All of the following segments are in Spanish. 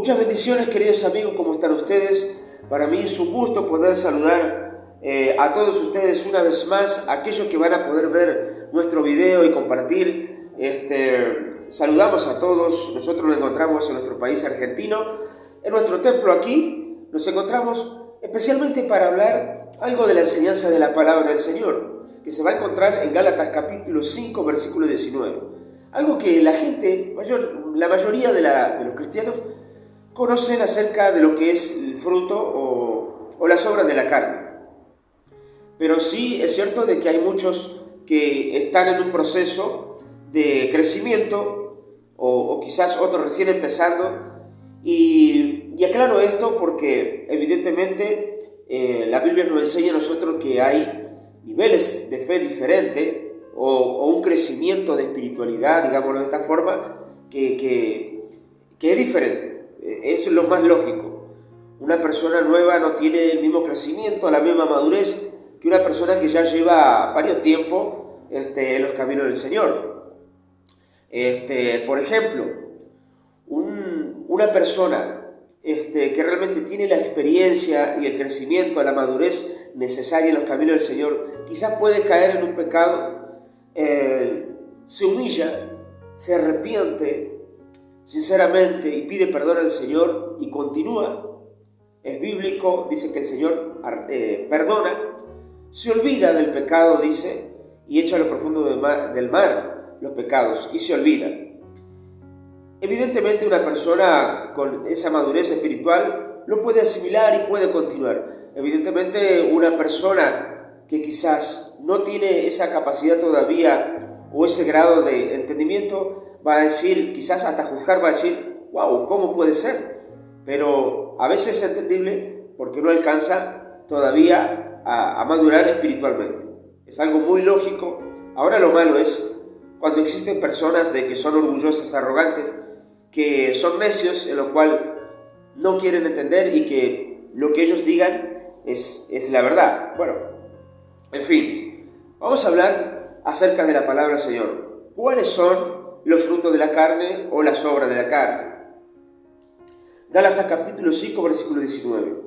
Muchas bendiciones, queridos amigos, ¿cómo están ustedes? Para mí es un gusto poder saludar a todos ustedes una vez más, aquellos que van a poder ver nuestro video y compartir. Saludamos a todos. Nosotros nos encontramos en nuestro país argentino, en nuestro templo aquí. Nos encontramos especialmente para hablar algo de la enseñanza de la palabra del Señor, que se va a encontrar en Gálatas capítulo 5, versículo 19. Algo que la mayoría de los cristianos conocen acerca de lo que es el fruto o las obras de la carne. Pero sí es cierto de que hay muchos que están en un proceso de crecimiento o quizás otros recién empezando. Y aclaro esto porque evidentemente la Biblia nos enseña a nosotros que hay niveles de fe diferentes o un crecimiento de espiritualidad, digámoslo de esta forma, que es diferente. Eso es lo más lógico. Una persona nueva no tiene el mismo crecimiento, la misma madurez que una persona que ya lleva varios tiempo en los caminos del Señor. Por ejemplo, una persona que realmente tiene la experiencia y el crecimiento, la madurez necesaria en los caminos del Señor, quizás puede caer en un pecado, se humilla, se arrepiente sinceramente y pide perdón al Señor y continúa. Es bíblico, dice que el Señor perdona, se olvida del pecado, dice, y echa a lo profundo del mar los pecados y se olvida. Evidentemente una persona con esa madurez espiritual lo puede asimilar y puede continuar. Evidentemente una persona que quizás no tiene esa capacidad todavía o ese grado de entendimiento va a decir, quizás hasta juzgar, va a decir, wow, ¿cómo puede ser? Pero a veces es entendible porque no alcanza todavía a madurar espiritualmente. Es algo muy lógico. Ahora lo malo es cuando existen personas que son orgullosas, arrogantes, que son necios, en lo cual no quieren entender y que lo que ellos digan es la verdad. Bueno, en fin, vamos a hablar acerca de la palabra del Señor. ¿Cuáles son los frutos de la carne o las obras de la carne? Gálatas capítulo 5, versículo 19.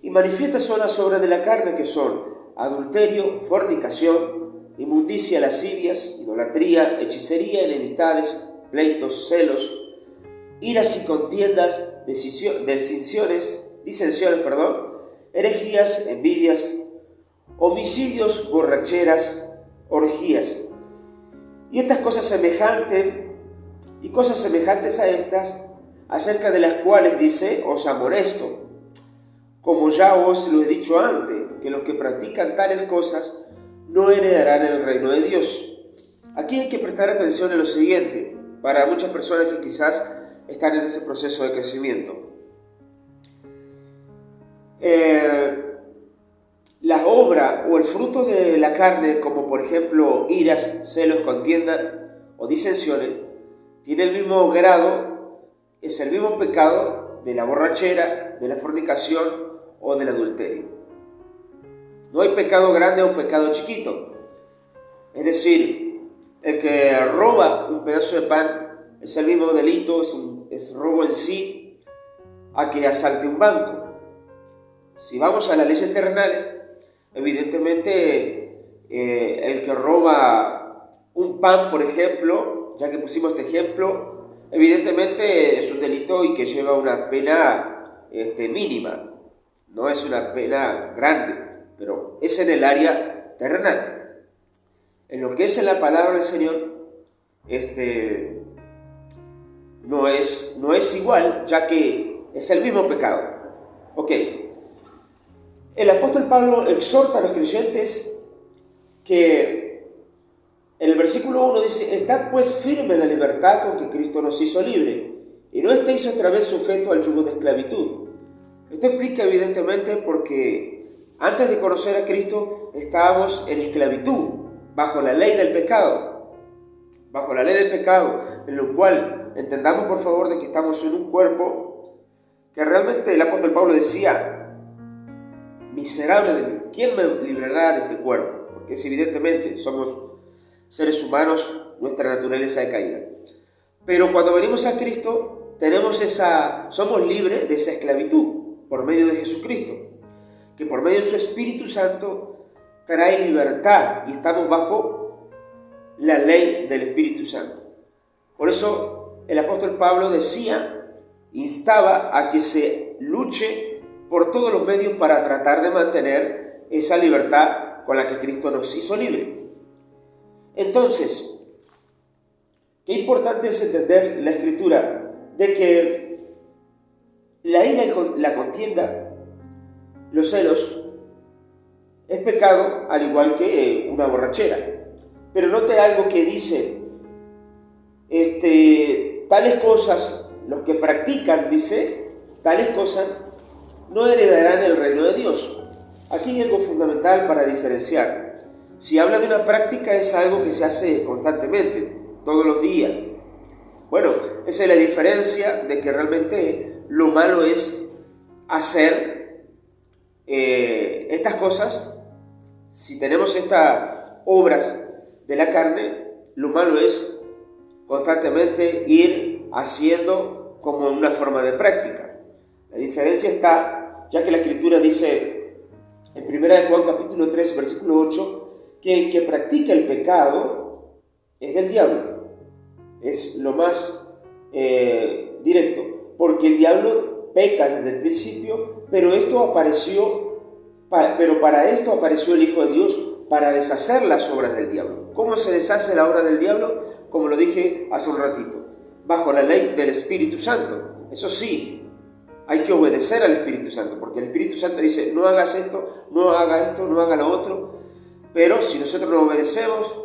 Y manifiestas son las obras de la carne, que son adulterio, fornicación, inmundicia, lascivias, idolatría, hechicería, enemistades, pleitos, celos, iras y contiendas, disensiones, herejías, envidias, homicidios, borracheras, orgías. Y estas cosas semejantes a estas, acerca de las cuales dice, os amonesto, como ya os lo he dicho antes, que los que practican tales cosas no heredarán el reino de Dios. Aquí hay que prestar atención en lo siguiente, para muchas personas que quizás están en ese proceso de crecimiento. La obra o el fruto de la carne, como por ejemplo iras, celos, contienda o disensiones, tiene el mismo grado, es el mismo pecado de la borrachera, de la fornicación o del adulterio. No hay pecado grande o pecado chiquito. Es decir, el que roba un pedazo de pan es el mismo delito, es robo en sí, a que asalte un banco. Si vamos a las leyes terrenales, evidentemente el que roba un pan, por ejemplo, ya que pusimos este ejemplo, evidentemente es un delito y que lleva una pena mínima. No es una pena grande, pero es en el área terrenal. En lo que es en la palabra del Señor, no es igual, ya que es el mismo pecado. Ok. El apóstol Pablo exhorta a los creyentes que en el versículo 1 dice, estad pues firme en la libertad con que Cristo nos hizo libre, y no estéis otra vez sujetos al yugo de esclavitud. Esto explica evidentemente porque antes de conocer a Cristo estábamos en esclavitud, bajo la ley del pecado. Bajo la ley del pecado, en lo cual entendamos por favor de que estamos en un cuerpo que realmente el apóstol Pablo decía, miserable de mí, ¿quién me librará de este cuerpo? Porque es evidentemente, somos seres humanos, nuestra naturaleza es caída. Pero cuando venimos a Cristo, somos libres de esa esclavitud por medio de Jesucristo, que por medio de su Espíritu Santo trae libertad y estamos bajo la ley del Espíritu Santo. Por eso el apóstol Pablo instaba a que se luche por todos los medios para tratar de mantener esa libertad con la que Cristo nos hizo libre. Entonces, qué importante es entender la Escritura de que la ira y la contienda, los celos, es pecado al igual que una borrachera. Pero note algo que dice, tales cosas, los que practican, dice, tales cosas no heredarán el reino de Dios. Aquí hay algo fundamental para diferenciar. Si habla de una práctica, es algo que se hace constantemente, todos los días. Bueno, esa es la diferencia de que realmente lo malo es hacer estas cosas. Si tenemos estas obras de la carne, lo malo es constantemente ir haciendo como una forma de práctica. La diferencia está, ya que la Escritura dice en 1 Juan capítulo 3, versículo 8, que el que practica el pecado es del diablo. Es lo más directo, porque el diablo peca desde el principio, pero para esto apareció el Hijo de Dios, para deshacer las obras del diablo. ¿Cómo se deshace la obra del diablo? Como lo dije hace un ratito, bajo la ley del Espíritu Santo. Eso sí, hay que obedecer al Espíritu Santo, porque el Espíritu Santo dice, no hagas esto, no haga lo otro. Pero si nosotros no obedecemos,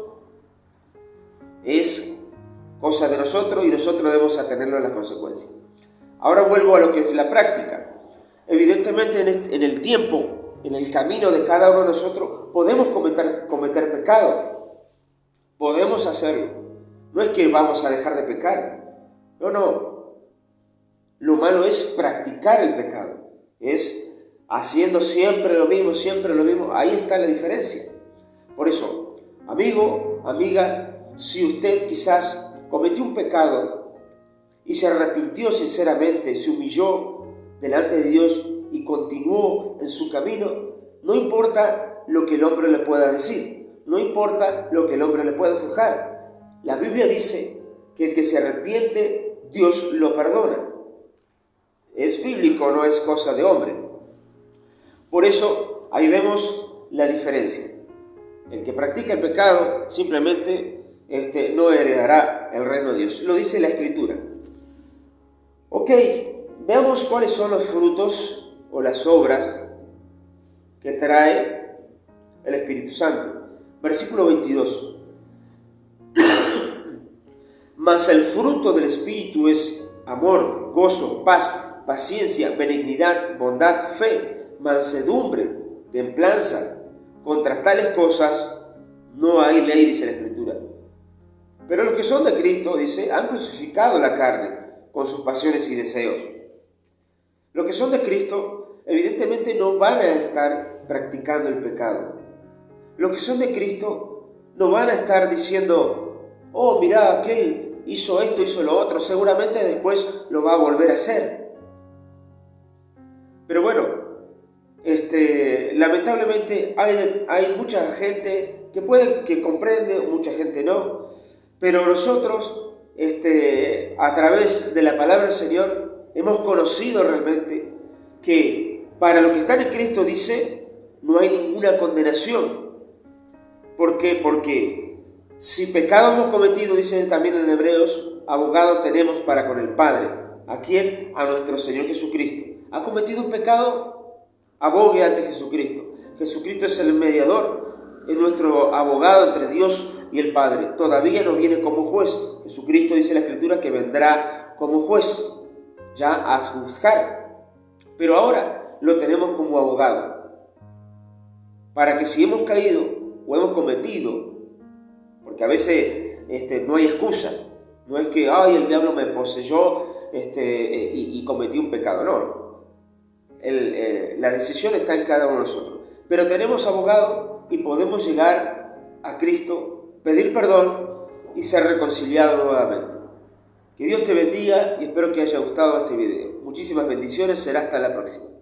es cosa de nosotros y nosotros debemos atenerlo a las consecuencias. Ahora vuelvo a lo que es la práctica. Evidentemente en el tiempo, en el camino de cada uno de nosotros, podemos cometer pecado. Podemos hacerlo. No es que vamos a dejar de pecar. No. Lo malo es practicar el pecado. Es haciendo siempre lo mismo. Ahí está la diferencia. Por eso, amigo, amiga, si usted quizás cometió un pecado y se arrepintió sinceramente, se humilló delante de Dios y continuó en su camino, no importa lo que el hombre le pueda decir, no importa lo que el hombre le pueda juzgar. La Biblia dice que el que se arrepiente, Dios lo perdona. Es bíblico, no es cosa de hombre. Por eso, ahí vemos la diferencia. El que practica el pecado simplemente no heredará el reino de Dios. Lo dice la Escritura. Ok, veamos cuáles son los frutos o las obras que trae el Espíritu Santo. Versículo 22. Mas el fruto del Espíritu es amor, gozo, paz, paciencia, benignidad, bondad, fe, mansedumbre, templanza. Contra tales cosas no hay ley, dice la Escritura. Pero los que son de Cristo, dice, han crucificado la carne con sus pasiones y deseos. Los que son de Cristo, evidentemente no van a estar practicando el pecado. Los que son de Cristo no van a estar diciendo, oh, mira, aquel hizo esto, hizo lo otro, seguramente después lo va a volver a hacer. Pero bueno, lamentablemente hay mucha gente que comprende, mucha gente no, pero nosotros a través de la palabra del Señor hemos conocido realmente que para los que están en Cristo, dice, no hay ninguna condenación. ¿Por qué? Porque si pecado hemos cometido, dice también en Hebreos, abogado tenemos para con el Padre. ¿A quién? A nuestro Señor Jesucristo. ¿Ha cometido un pecado? Abogue ante Jesucristo. Jesucristo es el mediador, es nuestro abogado entre Dios y el Padre. Todavía no viene como juez. Jesucristo, dice la Escritura, que vendrá como juez, ya a juzgar. Pero ahora lo tenemos como abogado. Para que si hemos caído o hemos cometido, porque a veces no hay excusa, no es que el diablo me poseyó y cometí un pecado, no. La decisión está en cada uno de nosotros. Pero tenemos abogado y podemos llegar a Cristo, pedir perdón y ser reconciliados nuevamente. Que Dios te bendiga y espero que haya gustado este video. Muchísimas bendiciones, será hasta la próxima.